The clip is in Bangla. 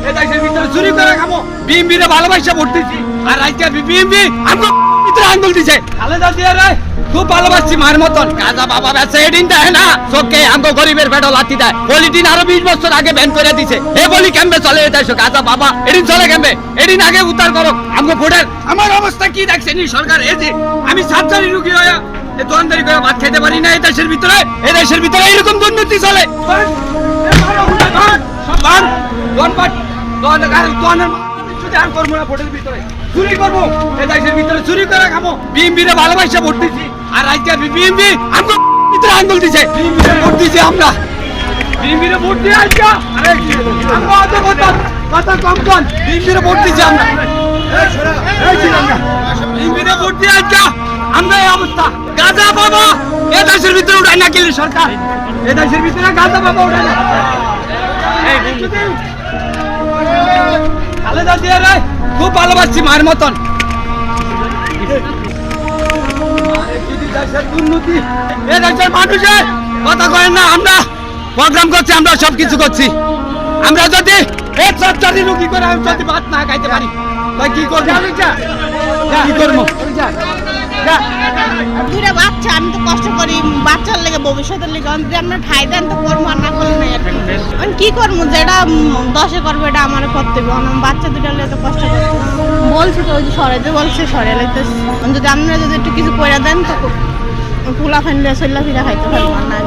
এই দেশের ভিতরে চুরি করে খাবো। বিএমপি রে ভালোবাসা ভোট দিছি, আর আজকে বিএমপি আমগো ভিতরে আঙ্গুল দিছে। খালেদা জিয়া রে খুব ভালোবাসছি মার মতন। গাজা বাবা বেচে এদিন দেয় না, চোখে আমগো গরিবের পেটও লাথি দেয়। পলিটিন আরো 20 বছর আগে ব্যান করে দিছে। এ বলি কেমবে চলে এই দেশ? গাজা বাবা এদিন চলে কেমবে? এদিন আগে উদ্ধার করো আমগো ভোটের। আমার অবস্থা কি দেখছেন সরকার? এই যে আমি সার্জারি রুগী হয়ে দোকানদারি করে ভাত খেতে পারি না। এই দেশের ভিতরে এরকম দুর্নীতি চলে। চুরি করবো এই দেশের ভিতরে, চুরি করে খাবো। বিএমপি রে ভালোবাসা ভোট দিছি, আর আজকে বিএমপি আমগো ভিতরে আঙ্গুল দিছে। বিএমপি রে ভোট দিছি আমরা, বিএমপি রে ভোট দিয়ে আজকে আমরা অত কথা কম কর। বিএমপি রে ভোট দিছি আমরা, বিএমপি রে ভোট দিয়ে আজকে আমরা এই অবস্থা। গাজা বাবা এ দেশের ভিতরে উঠায় না গেলে সরকার, এ দেশের ভিতরে গাজা বাবা উঠায় না। খালেদা জিয়া রে খুব ভালোবাসছি মার মতন। দুর্নীতি এ দেশের মানুষের কথা করেন না। আমরা প্রোগ্রাম করছি, আমরা সবকিছু করছি। আমরা যদি এই সরকারি রুগী করে আমি যদি ভাত না খাইতে পারি তাই কি করবো? কি করবো? দুইটা বাচ্চা, আমি তো কষ্ট করি বাচ্চার লেগে, ভবিষ্যতের লেগে। যদি আপনার ঠাই দেন তো করবো, আর না করলে নাই। আর আমি কি করবো? যেটা 10-এ করবো এটা আমার করতে হবে। বাচ্চা দুইটা লেগে তো কষ্ট করতে বলছি, তো ওই যে সরাইতে বলছে, সরিয়ে লাইতেছে। যদি আপনারা যদি একটু কিছু করে দেন তো খোলা ফেললে চল্লা ফিরা খাইতে পারবো না।